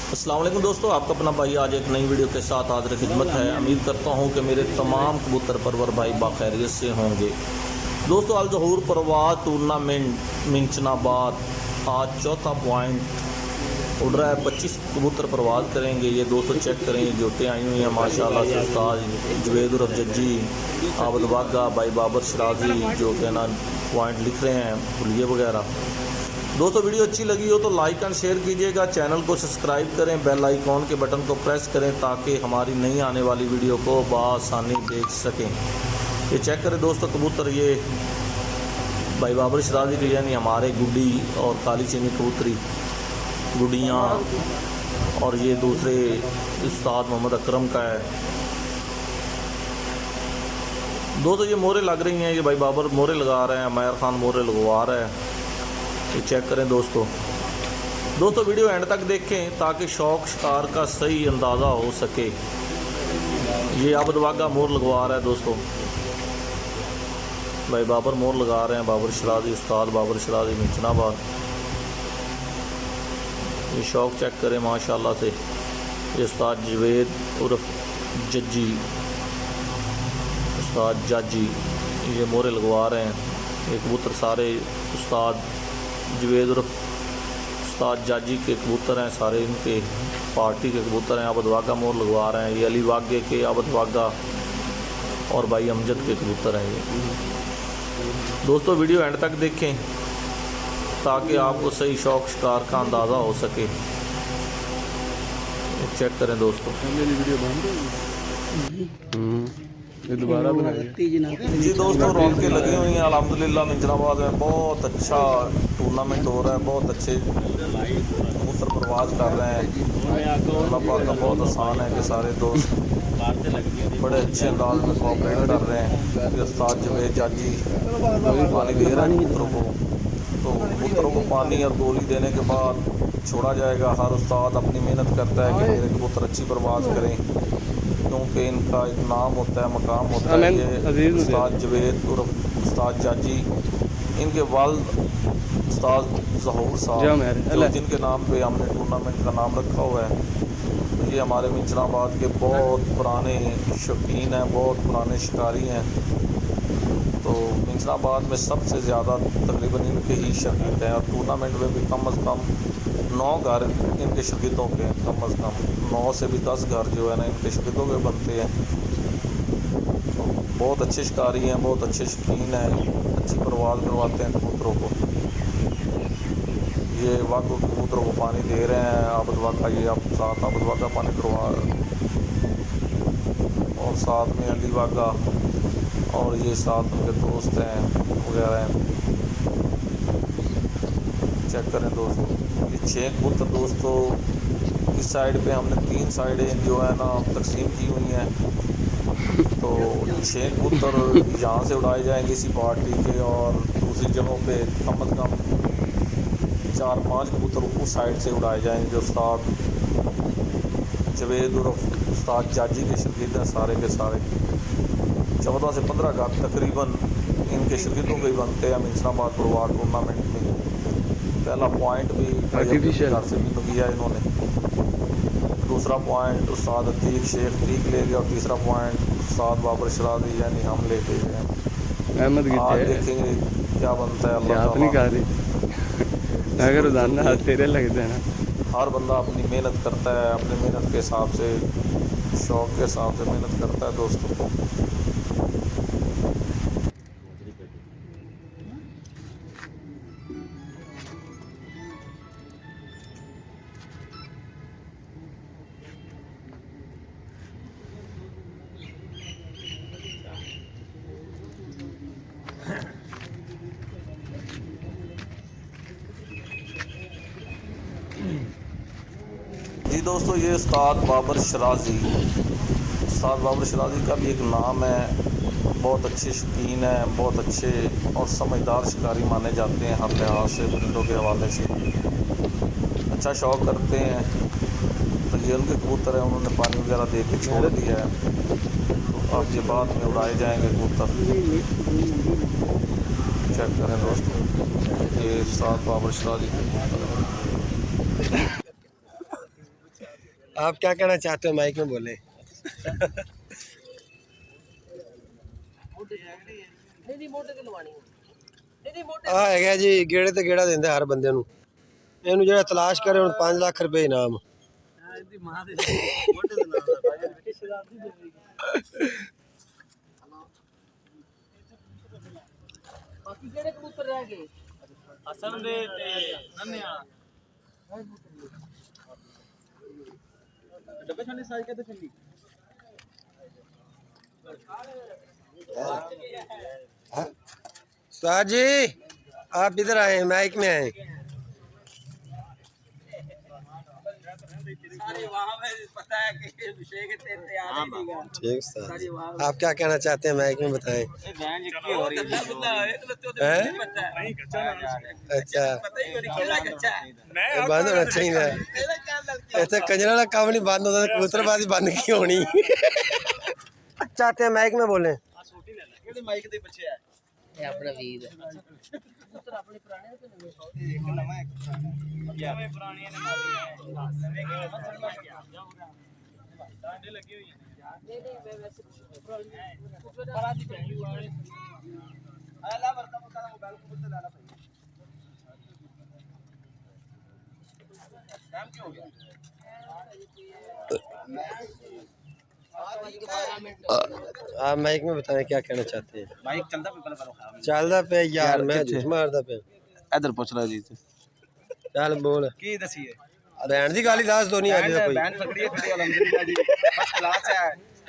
अस्सलाम वालेकुम दोस्तों, आपका अपना भाई आज एक नई वीडियो के साथ हाजिर खिदमत है। उम्मीद करता हूं कि मेरे तमाम कबूतर परवर भाई बाखैरियत से होंगे। दोस्तों, अल ज़हूर परवाज़ टूर्नामेंट मिंचनाबाद आज चौथा पॉइंट उड़ रहा है। 25 कबूतर परवाज़ करेंगे। ये दोस्तों चेक करें, जोटें आई हुई हैं माशाल्लाह से। उस्ताद जवेद उर्फ जज्जी, आबद वागा, भाई बाबर शराजी जो कि ना पॉइंट लिख रहे हैं, पुलिये वगैरह। दोस्तों, वीडियो अच्छी लगी हो तो लाइक एंड शेयर कीजिएगा, चैनल को सब्सक्राइब करें, बेल आइकॉन के बटन को प्रेस करें ताकि हमारी नई आने वाली वीडियो को बआसानी देख सकें। ये चेक करें दोस्तों, कबूतर ये भाई बाबर शराजी के यानी हमारे गुड्डी और काली चीनी कबूतरी गुड्डियाँ, और ये दूसरे उस्ताद मोहम्मद अकरम का है। दोस्तों, ये मोरे लग रही हैं, ये भाई बाबर मोरे लगा रहे हैं, मैर खान मोरे लगवा रहा है। ये चेक करें दोस्तों, वीडियो एंड तक देखें ताकि शौक शिकार का सही अंदाज़ा हो सके। ये आबद वागा मोर लगवा रहा है दोस्तों, भाई बाबर मोर लगा रहे हैं, बाबर शराजी, उस्ताद बाबर शराजी मिंचनाबाद। ये शौक चेक करें माशाल्लाह से। ये उस्ताद जवेद उर्फ जज्जी, उस्ताद जाजी, ये मोरे लगवा रहे हैं। ये कबूतर सारे उस्ताद जवेद उर्फ उस्ताद जाजी के कबूतर हैं, सारे इनके पार्टी के कबूतर हैं। आबद वागा मोर लगवा रहे हैं। ये अली वागे के आबद वागा और भाई अमजद के कबूतर हैं। ये दोस्तों, वीडियो एंड तक देखें ताकि आपको सही शौक शिकार का अंदाज़ा हो सके। चेक करें दोस्तों, ये दोबारा बनाइए जी दोस्तों, रौनकें लगी हुई हैं अल्हम्दुलिल्लाह। मिंचनाबाद में बहुत अच्छा टूर्नामेंट हो रहा है, बहुत अच्छे कबूतर परवाज़ कर रहे हैं। अल्लाह पाक का बहुत आसान है कि सारे दोस्त बड़े अच्छे अंदाज में कोऑपरेट कर रहे हैं। उस्ताद जवेद जाजी पानी दे रहे हैं कबूतरों को, तो कबूतरों को पानी और गोली देने के बाद छोड़ा जाएगा। हर उस्ताद अपनी मेहनत करता है कि मेरे कबूतर अच्छी परवाज़ करें, क्योंकि इनका एक नाम होता है, मकाम होता है। ये उस्ताद जवेद उर्फ उस्ताद जाजी, इनके वालिद उस्ताद ज़हूर साहब जो जिनके नाम पे हमने टूर्नामेंट का नाम रखा हुआ है, तो ये हमारे मिंचनाबाद के बहुत पुराने शौकीन हैं, बहुत पुराने शिकारी हैं। तो मिंचनाबाद में सबसे ज़्यादा तकरीबन इनके ही शकीद हैं, और टूर्नामेंट में भी कम अज़ कम 9 घर इनके शकीदों के, कम अज़ कम 9 से भी 10 घर जो है ना इनके शकीदों के बनते हैं। तो बहुत अच्छे शिकारी हैं, बहुत अच्छे शौकीन हैं, अच्छी परवाज़ करवाते हैं कबूतरों को। ये वाकई कबूतरों को पानी दे रहे हैं आबद वागा, ये आप साथ आबद वागा पानी करवा, और साथ में अली वागा, और ये साथ उनके दोस्त हैं वगैरह हैं। चेक करें दोस्तों, ये 6 कबूतर दोस्तों इस साइड पे हमने 3 साइडें जो है ना तकसीम की हुई हैं। तो 6 कबूतर यहाँ से उड़ाए जाएंगे इसी पार्टी के, और दूसरी जगहों पे कम अज़ कम 4-5 कबूतर उस साइड से उड़ाए जाएंगे। जो उस्ताद जवेद उर्फ उस्ताद जाजी के शकीद हैं सारे के सारे, 14 से 15 घर तकरीबन इनके शकीदों के ही बनते हैं मिंचनाबाद परवाज़ टूर्नामेंट में। पहला पॉइंट भी घर से भी किया इन्होंने, दूसरा पॉइंट उस्ताद अतीक शेख ठीक ले गया, और तीसरा पॉइंट उस्ताद बाबर शराजी यानी हम लेके गए। आज देखेंगे क्या बनता है। अल्लाह अगर उदाहरण हाथ तेरे लगते हैं ना, हर बंदा अपनी मेहनत करता है, अपनी मेहनत के हिसाब से, शौक़ के हिसाब से मेहनत करता है दोस्तों। जी दोस्तों, ये उस्ताद बाबर शराजी का भी एक नाम है। बहुत अच्छे शौकीन हैं, बहुत अच्छे और समझदार शिकारी माने जाते हैं, हर लिहाज से परिंदों के हवाले से अच्छा शौक़ करते हैं। तो ये उनके कबूतर हैं, उन्होंने पानी वगैरह दे के छोड़ दिया है, तो अब ये बाद में उड़ाए जाएंगे कबूतर। चेक करें दोस्तों, ये उस्ताद बाबर शराजी के कबूतर हैं। आप क्या कहना चाहते हो, माइक में बोले। ਆ ਹੈਗਾ ਜੀ ਗੇੜੇ ਤੇ ਗੇੜਾ ਦਿੰਦਾ ਹਰ ਬੰਦੇ ਨੂੰ। ਇਹਨੂੰ ਜਿਹੜਾ ਤਲਾਸ਼ ਕਰੇ ਹੁਣ 5 ਲੱਖ ਰੁਪਏ ਇਨਾਮ। ਬਾਕੀ ਕਿਹੜੇ ਕਬੂਤਰ ਰਹਿ ਗਏ? ਅਸਲ ਦੇ ਤੇ ਨੰਨਿਆ ਡੱਬੇ ਛਾਣੇ ਸਾਈਜ਼ ਕਿੱਥੇ ਚੱਲੀ उस्ताद जी आप इधर आए हैं, माइक में आए। ठीक उस्ताद, आप क्या कहना चाहते हैं, माइक में बताएं। अच्छा बंद होना चाहिए। ऐसे कंजरा का काम नहीं बंद होता, कबूतरबाजी बंद की होनी। चाहते हैं माइक में बोलें। ਮਾਈਕ ਦੇ ਪਿੱਛੇ ਹੈ ਇਹ ਆਪਣਾ ਵੀਰ ਹੈ। ਕਬੂਤਰ ਆਪਣੇ ਪੁਰਾਣੇ ਤੇ ਨਵੇਂ ਨਵੇਂ ਪੁਰਾਣੀਆਂ ਨੇ ਮਾਰੀਆਂ ਨਵੇਂ ਕਿਵੇਂ ਮਸਲ ਲੱਗ ਗਿਆ ਡਾਂਡੇ ਲੱਗੀ ਹੋਈ ਨਹੀਂ ਮੈਂ ਵੈਸੇ ਪਰਾ ਦੀ ਪਈ ਹੋਈ ਆ ਲਾ ਵਰਤਾ ਮੁੱਕਾ ਮੋਬਾਈਲ ਕਬੂਤਰ ਲਾ ਲਾ ਭਾਈ ਕੰਮ ਕੀ ਹੋ ਗਿਆ आप माइक में बताएं क्या कहना चाहते हैं। ਮਾਈਕ ਚੱਲਦਾ ਪਿਆ ਪਹਿਲਾਂ चलदा पे यार, मैं झूठ मारदा पे। ਇਧਰ ਪੁੱਛ ਲੈ ਜੀ चल बोल, ਕੀ ਦਸੀਏ बहन दी गाली दास दो नहीं आ रही कोई। ਬੈਨ ਪਕੜੀ ਹੈ ਖੜੀ ਅਲਹਮਦुलिल्लाह जी फर्स्ट क्लास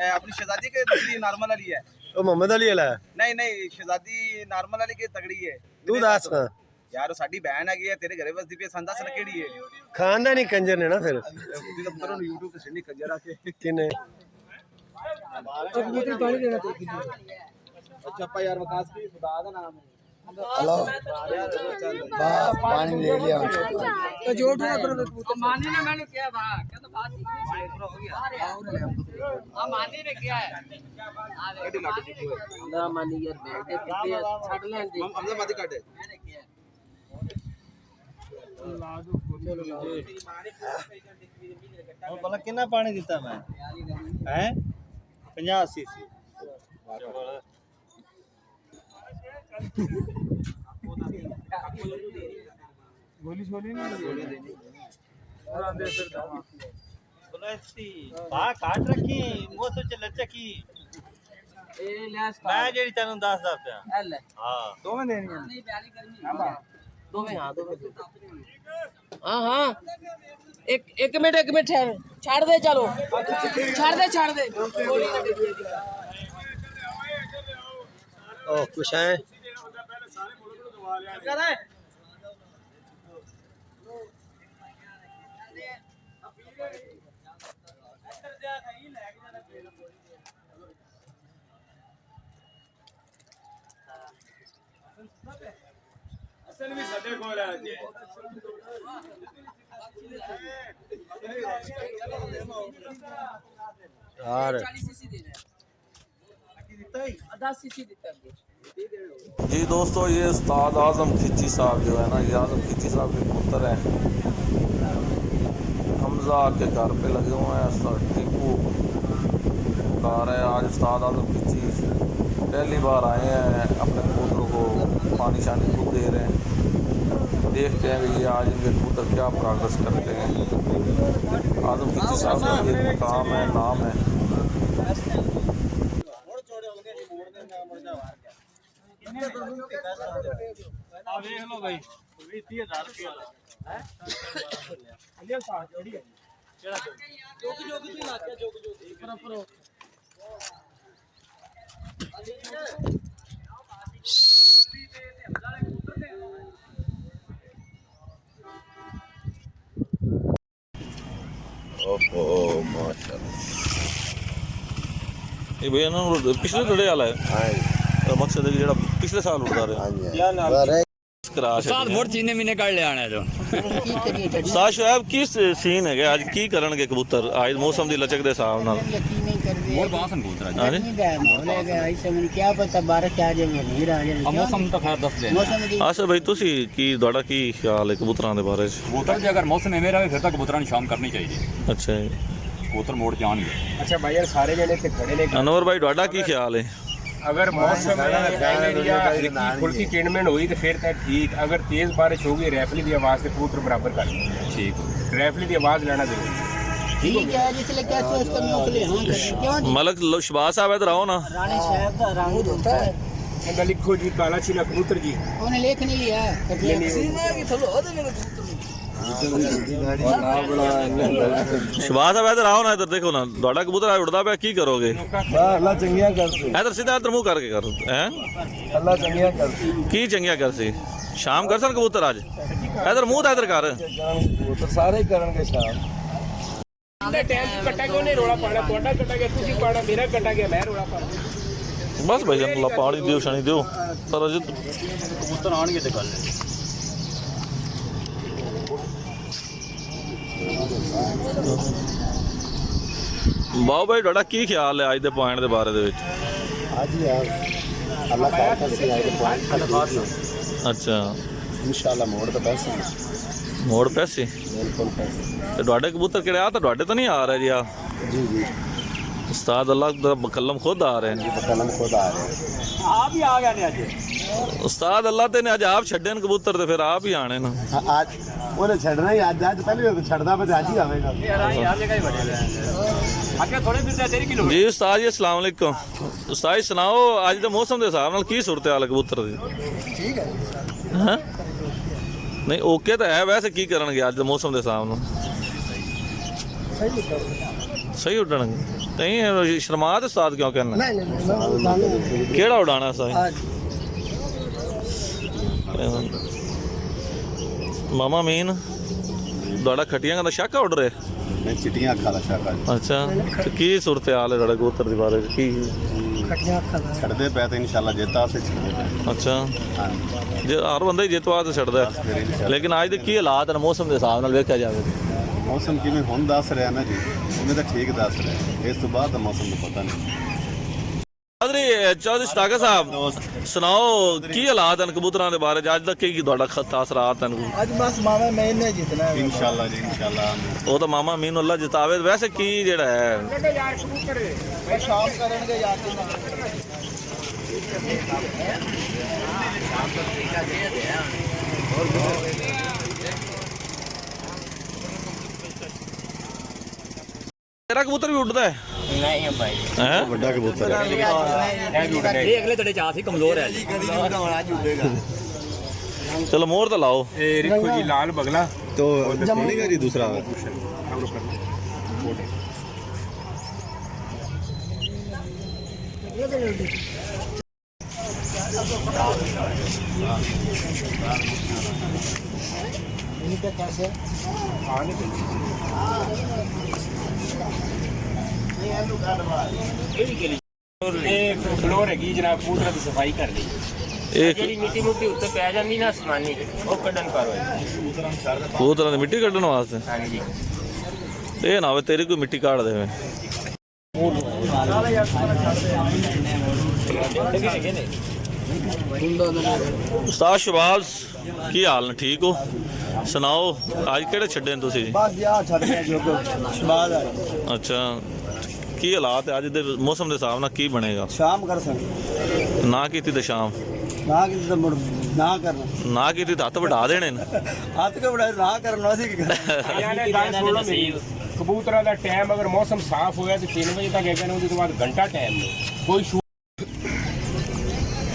है अपनी शहजादी के दूसरी नॉर्मल वाली है ओ मोहम्मद अली वाला नहीं नहीं शहजादी नॉर्मल वाली की तगड़ी है तू दस ना यार ਸਾਡੀ ਬਹਿਨ ਹੈਗੀ ਹੈ ਤੇਰੇ ਘਰੇ ਵਸਦੀ ਪਈ ਸੰਦਾ ਸਨ ਕਿਹੜੀ ਹੈ खानदानी कंजर ने ना फिर ਉਹਦੀ ਤਾਂ ਪੁੱਤਰ ਨੂੰ YouTube ਤੇ ਸਿੰਨੀ ਕੰਜਰ ਆ ਕੇ किने ਕਬੂਤਰ ਪਾਣੀ ਦੇਣਾ ਤੇ अच्छा अपा यार वकास की खुदा का नाम है हेलो पानी ले लिया। तो जोड़ ना करो कबूतर मानी ने मैंने किया था कहता बात ठीक हो गया हां मानी ने किया है एडी लाटी की होए ना मानी यार बैठे कितने छड़ लें दे हमने मादी काटे मैंने किया और भला कितना पानी दिता मैं हैं 50 80 गोली छोली नहीं हां काट रखी वो तो चल चकी ए लैस मैं जेडी तैनू दसदा पिया एल हां दो में देनी है नहीं प्याली करनी दो में हां दो में हां हां एक मिनट ठहर छाड़ दे चलो छाड़ दे गोली ना दे ओ खुश हैं असल में सदे कोल है जी यार 40 सीसी दे रहा है 10 सीसी देता है जी दोस्तों, ये उस्ताद आज़म खिची साहब जो है ना, ये आज़म खिची साहब के पुत्र हैं। हमजा के घर पे लगे हुए हैं। उस्ताद टीपू बता रहे हैं आज उस्ताद आज़म खिची पहली बार आए हैं, अपने कबूतरों को पानी शानी खूब दे रहे हैं। देखते हैं कि ये आज इनके कबूतर क्या प्रोग्रेस करते हैं। आज़म खिची साहब का ये मकाम है, नाम है। आ देख लो भाई 20000 रुपया वाला है लिया साथ जोड़ी है केड़ा जोगी तू ला के जोगी पर ओहो माशाल्लाह। ये भैया ना पिछले दड़े वाला है। हां मकसद है कि जेड़ा पिछले साल उड़ता रहा हां साथ मोड़ चीने मीने काट ले आने जो ਸਾਹ ਸ਼ੁਐਬ ਕਿਸ ਸੀਨ ਹੈਗਾ ਅੱਜ ਕੀ ਕਰਨਗੇ ਕਬੂਤਰ ਅੱਜ ਮੌਸਮ ਦੀ ਲਚਕ ਦੇ ਹਿਸਾਬ ਨਾਲ मोड़ बासन कबूतर ਹਾਂਜੀ क्या पता बारिश आ जाए नहीं आ जाए मौसम तो खैर दस दे मौसम की ਆਸ਼ਾ ਭਾਈ ਤੁਸੀਂ ਕੀ ਤੁਹਾਡਾ ਕੀ ਖਿਆਲ ਹੈ ਕਬੂਤਰਾਂ ਦੇ ਬਾਰੇ ਚ कबूतर जे अगर मौसम एवें रहे फिर तो कबूतरां नु शाम करनी चाहिए ਅੱਛਾ ਜੀ ਕਬੂਤਰ ਮੋੜ ਜਾਣਗੇ। ਅੱਛਾ ਭਾਈ ਯਾਰ ਸਾਰੇ ਜਣੇ ਇੱਥੇ ਖੜੇ ਨੇ। ਅਨਵਰ ਭਾਈ ਤੁਹਾਡਾ ਕੀ ਖਿਆਲ ਹੈ? अगर मौसम हल्की फुल्की किणमिण हुई तो फिर तो ठीक, अगर तेज बारिश होगी रैफली की आवाज़ से कबूतर बराबर कर देंगे। ठीक, रैफली की आवाज़ लेना जरूरी ठीक है जिसले क्या सोच कमी उतले हाँ करें क्यों मलक शहबाज साहब इधर आओ ना। रानी साहब का रंग होता है है। लिखो जी काला चीना कबूतर जी, उन्हें लेख नहीं लिया शहबाज साहब इधर आओ ना, इधर देखो ना ਤੁਹਾਡਾ ਕਬੂਤਰ ਆ ਉੜਦਾ ਪਿਆ, ਕੀ ਕਰੋਗੇ? ਅੱਲਾ ਚੰਗੀਆਂ ਕਰਦੀ ਇਧਰ ਸਿੱਧਾ ਇਧਰ ਮੂੰਹ ਕਰਕੇ ਕਰ ਹੈ। ਅੱਲਾ ਚੰਗੀਆਂ ਕਰਦੀ ਕੀ ਚੰਗੀਆਂ ਕਰਸੀ? ਸ਼ਾਮ ਕਰਸਨ ਕਬੂਤਰ ਅੱਜ ਇਧਰ ਮੂੰਹ ਤਾਂ ਇਧਰ ਕਰ। ਕਬੂਤਰ ਸਾਰੇ ਹੀ ਕਰਨਗੇ ਸ਼ਾਮ। टाइम कटा गया, रोला पाना थोड़ा कटा गया, तुम पाना मेरा कटा गया, मैं रोला पाना। बस भाई अल्लाह पानी दियो शानी दियो पर अज ਕਬੂਤਰ ਆਣਗੇ ਤੇ ਗੱਲ ਹੈ। ਬਾਓ ਭਾਈ ਤੁਹਾਡਾ ਕੀ ਖਿਆਲ ਹੈ ਅੱਜ ਦੇ ਪੁਆਇੰਟ ਦੇ ਬਾਰੇ ਦੇ ਵਿੱਚ? ਅੱਜ ਯਾਰ ਅੱਲਾ ਤਾਕਤ ਸੇ ਆਏ ਪੁਆਇੰਟ ਕਰ ਅੱਛਾ ਇਨਸ਼ਾਅੱਲਾ ਮੋੜ ਤਾਂ ਪੈਸੇ ਮੋੜ ਪੈਸੇ ਬਿਲਕੁਲ ਪੈਸੇ ਤੇ ਤੁਹਾਡੇ ਕਬੂਤਰ ਕਿਹੜੇ ਆ? ਤਾਂ ਤੁਹਾਡੇ ਤਾਂ ਨਹੀਂ ਆ ਰਹੇ ਜੀ ਆ? ਜੀ ਜੀ ਉਸਤਾਦ ਅੱਲਾਹ ਦਾ ਬਕਲਮ ਖੁਦ ਆ ਰਹੇ ਨੇ। ਕਲਮ ਖੁਦ ਆ ਰਹੇ आप ही आ गए आज। ਉਸਤਾਦ ਅੱਲਾਹ ਤੇ ਨੇ ਅੱਜ ਆਪ ਛੱਡੇ ਨੇ ਕਬੂਤਰ ਤੇ ਫਿਰ ਆਪ ਹੀ ਆਣੇ ਨੇ। ਅੱਜ ਉਹਨੇ ਛੱਡਣਾ ਹੀ ਅੱਜ ਪਹਿਲੇ ਵਾਰ ਛੱਡਦਾ ਪਰ ਅੱਜ ਹੀ ਆਵੇਗਾ। आगे थोड़े फिर तेरी किलो ਜੀ ਉਸਤਾਦ ਜੀ अस्सलाम वालेकुम। ਉਸਤਾਦ ਜੀ ਸੁਣਾਓ ਅੱਜ ਦੇ ਮੌਸਮ ਦੇ ਹਿਸਾਬ ਨਾਲ ਕੀ ਸੂਰਤ ਹਾਲ ਹੈ ਕਬੂਤਰ ਦੀ? ਠੀਕ ਹੈ ਹਾਂ ਨਹੀਂ ਓਕੇ ਤਾਂ ਹੈ, ਵੈਸੇ ਕੀ ਕਰਨਗੇ ਅੱਜ ਦੇ ਮੌਸਮ ਦੇ ਹਿਸਾਬ ਨਾਲ? ਸਹੀ ਉੱਡਣਗੇ ਨਹੀਂ ਸ਼ਰਮਾ ਤੇ ਉਸਤਾਦ ਕਿਉਂ ਕਹਿਣਾ? ਨਹੀਂ ਕਿਹੜਾ ਉਡਾਣਾ ਸਾਈ? ਮਾਮਾ ਮੀਨ ਤੁਹਾਡਾ ਖਟੀਆਂ ਦਾ ਸ਼ੱਕ ਉੱਡ ਰਿਹਾ? ਮੈਂ ਚਿੱਟੀਆਂ ਅੱਖਾਂ ਦਾ ਸ਼ਾਕਾ ਅੱਛਾ ਤੇ ਕੀ ਸੂਰਤ ਹਾਲ ਹੈ ਤੁਹਾਡੇ ਕਬੂਤਰ ਦੇ ਬਾਰੇ ਕੀ? ਛੱਡਦੇ ਪਏ ਤੇ ਇਨਸ਼ਾਅੱਲਾ ਜਿੱਤਾ ਸੇ ਛੱਡਦੇ ਪਏ। ਅੱਛਾ ਜੇ ਹਰ ਬੰਦਾ ਹੀ ਜਿੱਤਵਾ ਤੇ ਛੱਡਦਾ, ਲੇਕਿਨ ਅੱਜ ਦੇ ਕੀ ਹਾਲਾਤ ਨੇ ਮੌਸਮ ਦੇ ਹਿਸਾਬ ਨਾਲ ਵੇਖਿਆ ਜਾਵੇ? ਮੌਸਮ ਕਿਵੇਂ ਹੁਣ ਦੱਸ ਰਿਹਾ ਨਾ ਜੀ, ਉਹਨੇ ਤਾਂ ਠੀਕ ਦੱਸ ਰਿਹਾ, ਇਸ ਤੋਂ ਬਾਅਦ ਦਾ ਮੌਸਮ ਦਾ ਪਤਾ ਨਹੀਂ। ਚੌਧਰੀ ਸਤਾਗਾ ਸਾਹਿਬ ਸੁਣਾਓ ਕੀ ਹਾਲਾਤ ਹਨ ਕਬੂਤਰਾਂ ਦੇ ਬਾਰੇ ਅੱਜ ਤੱਕ? ਕੀ ਤੁਹਾਡਾ ਤਾਸਰਾਤ ਹਨ? ਅੱਜ ਬਸ ਮਾਮਾ ਮੈਂ ਇਹਨੇ ਜਿੱਤਣਾ ਇਨਸ਼ਾਅੱਲਾ ਜੀ ਇਨਸ਼ਾਅੱਲਾ। ਉਹ ਤਾਂ ਮਾਮਾ ਮੀਨ ਅੱਲਾ ਜਿਤਾਵੇ। ਵੈਸੇ ਕੀ ਜਿਹੜਾ ਹੈ यार कबूतर है ਸ਼ਾਮ ਕਰਨਗੇ ਯਾਰ ਤੇਰਾ ਕਬੂਤਰ ਵੀ ਉੱਡਦਾ ਹੈ? नहीं भाई ਹੈ ਵੱਡਾ ਕਬੂਤਰ ਹੈ। ये अगले तेरे चाह से कमजोर है जी। ਚਲੋ ਮੋਹਰ ਤਾਂ ਲਾਓ। ए देखो जी लाल बगला तो जमनेगा जी दूसरा फ्लोर है जनाब, कबूतर की सफाई कर ली। ਇਹ ਜਿਹੜੀ ਮਿੱਟੀ ਮੁੱਟੀ ਉੱਤੇ ਪੈ ਜਾਂਦੀ ਨਾ ਅਸਮਾਨੀ, ਉਹ ਕੱਢਣ ਕਰੋ। ਕਬੂਤਰਾਂ ਦੀ ਮਿੱਟੀ ਕੱਢਣ ਵਾਸਤੇ ਹਾਂਜੀ ਇਹ ਨਾ ਹੋਵੇ ਤੇਰੀ ਕੋਈ ਮਿੱਟੀ ਕਾੜ ਦੇਵੇ। ਉਸਤਾਦ ਸ਼ਬਾਜ਼ ਕੀ ਹਾਲ ਨੇ? ਠੀਕ ਹੋ? ਸੁਣਾਓ ਅੱਜ ਕਿਹੜੇ ਛੱਡੇ ਨੇ ਤੁਸੀਂ? ਬਸ ਯਾਰ ਛੱਡ ਗਿਆ ਜੋ ਸ਼ਬਾਦ ਆ ਅੱਛਾ ਕੀ ਹਾਲਾਤ ਹੈ ਅੱਜ ਦੇ ਮੌਸਮ ਦੇ ਹਿਸਾਬ ਨਾਲ ਕੀ ਬਣੇਗਾ? ਸ਼ਾਮ ਕਰ ਸਕ ਨਾ ਕੀਤੀ ਤਾਂ ਸ਼ਾਮ, ਨਾ ਕਿਸੇ ਦਾ ਮੁੜ ਨਾ ਕਰਨਾ ਨਾ ਕੀਤੀ ਤਾਂ ਹੱਥ ਵਢਾ ਦੇਣੇ ਨੇ। ਹੱਥ ਕੇ ਬੜਾ ਨਾ ਕਰਨਾ ਸੀ ਕੀ ਕਰਨਾ। ਕਬੂਤਰਾਂ ਦਾ ਟਾਈਮ ਅਗਰ ਮੌਸਮ ਸਾਫ਼ ਹੋਇਆ ਤੇ 3 ਵਜੇ ਤੱਕ ਹੈਗਾ ਨਾ, ਉਹਦੇ ਤੋਂ ਬਾਅਦ ਘੰਟਾ ਟਾਈਮ ਨਹੀਂ ਕੋਈ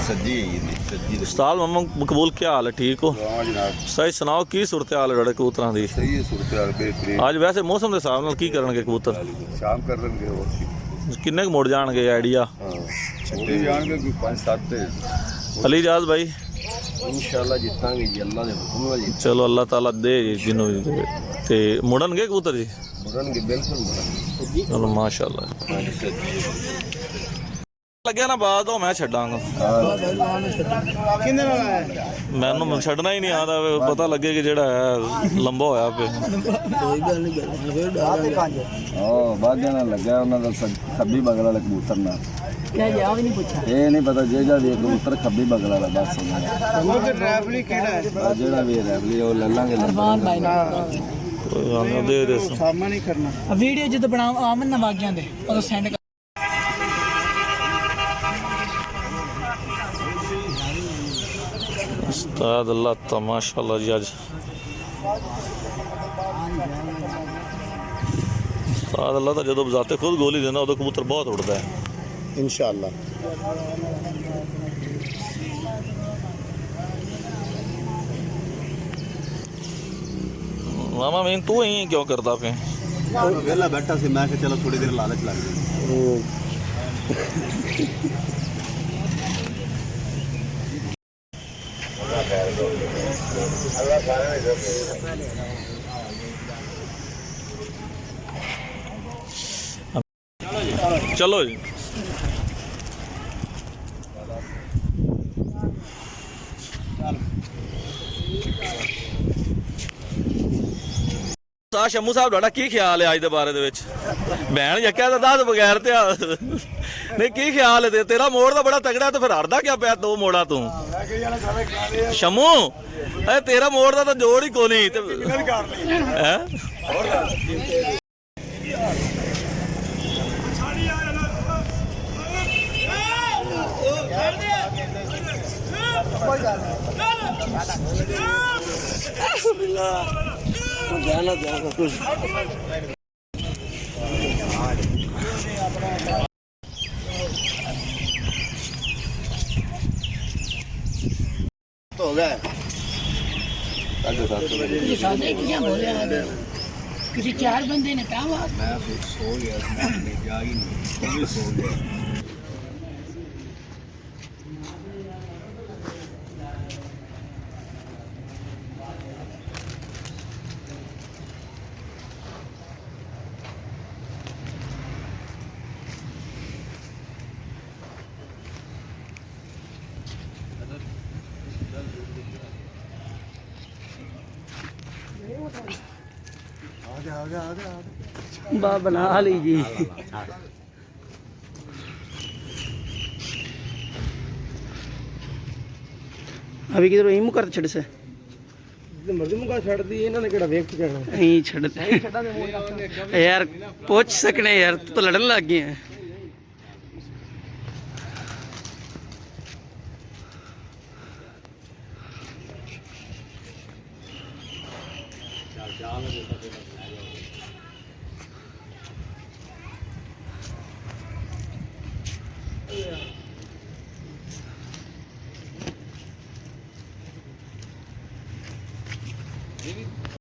ਸੱਜੀ ਹੈ ਜੀ ਸੱਜੀ ਦੇ ਉਸਤਾਦ ਮਮਾ ਮਕਬੂਲ ਕੀ ਹਾਲ ਹੈ? ਠੀਕ ਹੋ? ਹਾਂ ਜਨਾਬ ਸਹੀ ਸੁਣਾਓ ਕੀ ਸੂਰਤ ਹਾਲ ਹੈ ਤੁਹਾਡੇ ਕਬੂਤਰਾਂ ਦੀ? ਸਹੀ ਹੈ ਸੂਰਤ ਹਾਲ ਬਿਹਤਰੀਨ। ਅੱਜ ਵੈਸੇ ਮੌਸਮ ਦੇ ਹਿਸਾਬ ਨਾਲ ਕੀ ਕਰਨਗੇ ਕਬੂਤਰ? ਸ਼ਾਮ ਕਰ ਲੈਣਗੇ ਹੋਰ ਕੀ। ਕਿੰਨੇ ਕੁ ਮੁੜ ਜਾਣਗੇ ਆਈਡੀਆ? ਹਾਂ ਛੱਡੇ ਜਾਣਗੇ ਕੋਈ 5-7 ਤੇ ਅਲੀ ਜਾਜ਼ ਭਾਈ ਇਨਸ਼ਾਅੱਲਾ ਜਿੱਤਾਂਗੇ ਜੀ ਅੱਲਾ ਦੇ ਹੁਕਮ ਨਾਲ ਜੀ। ਚਲੋ ਅੱਲਾਹ ਤਾਲਾ ਦੇ ਜੀ ਜਿਹਨੂੰ ਵੀ ਦੇਵੇ। ਤੇ ਮੁੜਨਗੇ ਕਬੂਤਰ ਜੀ? ਮੁੜਨਗੇ ਬਿਲਕੁਲ ਮੁੜਨਗੇ। ਚਲੋ ਮਾਸ਼ਾਅੱਲਾ। ਲੱਗਿਆ ਨਾ ਬਾਅਦ ਉਹ ਮੈਂ ਛੱਡਾਂਗਾ। ਕਿੰਨੇ ਨਾਲ ਆਇਆ? ਮੈਨੂੰ ਛੱਡਣਾ ਹੀ ਨਹੀਂ ਆਦਾ, ਪਤਾ ਲੱਗੇ ਕਿ ਜਿਹੜਾ ਹੈ ਲੰਬਾ ਹੋਇਆ ਪਿਆ। ਕੋਈ ਗੱਲ ਨਹੀਂ ਫਿਰ ਹਾਂ ਬਾਗਿਆਂ ਨਾਲ ਲੱਗਾ ਉਹਨਾਂ ਦਾ ਖੱਬੀ ਬਗਲ ਵਾਲਾ ਕਬੂਤਰ ਨਾਲ। क्या जवाब नहीं पूछा ਇਹ ਨਹੀਂ ਪਤਾ ਜਿਹੜਾ ਵੀ ਕਬੂਤਰ ਖੱਬੀ ਬਗਲ ਵਾਲਾ ਬਸ ਉਹ ਤੇ ਡਰਾਈਵਲੀ ਕਿਹੜਾ ਹੈ? ਜਿਹੜਾ ਵੀ ਰੈਵਲੀ ਉਹ ਲੈ ਲਾਂਗੇ इरफान भाई ने ਕੋਈ ਗੱਲ ਨਹੀਂ ਦੇ ਦੇ ਸਾਮਾ ਨਹੀਂ ਕਰਨਾ ਵੀਡੀਓ ਜਦੋਂ ਬਣਾਉ ਆਮਨ ਨਵਾਗਿਆਂ ਦੇ ਉਦੋਂ ਸੈਂਡ ਕਰ ਉਸਤਾਦ ਅੱਲਾ ਤਾ ਮਾਸ਼ਾਅੱਲਾ ਜੀ ਅੱਜ ਉਸਤਾਦ ਅੱਲਾ ਤਾਂ ਜਦੋਂ ਬਜ਼ਾਤੇ ਖੁਦ ਗੋਲੀ ਦੇਣਾ ਉਦੋਂ ਕਬੂਤਰ ਬਹੁਤ ਉੜਦਾ ਹੈ ਇਨਸ਼ਾਅੱਲਾ ਮਾਮਾ ਮੈਂ ਤੂੰ ਹੀ ਕਿਉਂ ਕਰਦਾ ਪਿਆ ਵਿਹਲਾ ਬੈਠਾ ਸੀ ਮੈਂ ਕਿਹਾ ਚਲੋ ਥੋੜੀ ਦੇਰ ਲਾਲਚ ਲੱਗ ਗਈ चलो जी शम्मू साहब ਤੁਹਾਡਾ ਕੀ ਖਿਆਲ ਹੈ ਅੱਜ ਦੇ ਬਾਰੇ ਦੇ ਵਿੱਚ ਭੈਣ ਯੱਕਿਆ ਤਾਂ ਦੱਸ ਬਗੈਰ ਤੇ ਨਹੀਂ ਕੀ ਖਿਆਲ ਹੈ ਤੇਰਾ ਮੋੜ ਤਾਂ ਬੜਾ ਤਗੜਾ ਤੇ ਫਿਰ ਹਰਦਾ ਕਿਆ ਪਿਆ ਦੋ ਮੋੜਾ ਤੂੰ ਸ਼ਮੂ ਐ ਤੇਰਾ ਮੋੜ ਦਾ ਤਾਂ ਜੋੜ ਹੀ ਕੋਈ ਨਹੀਂ ਹੈ ਹੋ ਗਿਆ ये सादे क्या बोले आगे किसी 4 बंदे ने कहा बात ਮੈਂ ਸੋ ਗਿਆ ਸੀ ਜਾਗ ਹੀ ਨਹੀਂ ਉਹ ਵੀ ਸੋ ਗਿਆ बा बना लीजिए अभी किधर यही मुकर छड़ से ਮਰਜ਼ੀ ਮੁਕਾ ਛੱਡਦੀ ਇਹਨਾਂ ਨੇ ਕਿਹੜਾ ਵੇਖ ਕੇ ਜਾਣਾ यही छड़ यार पहुंच सकने यार तो लड़न लग गए हैं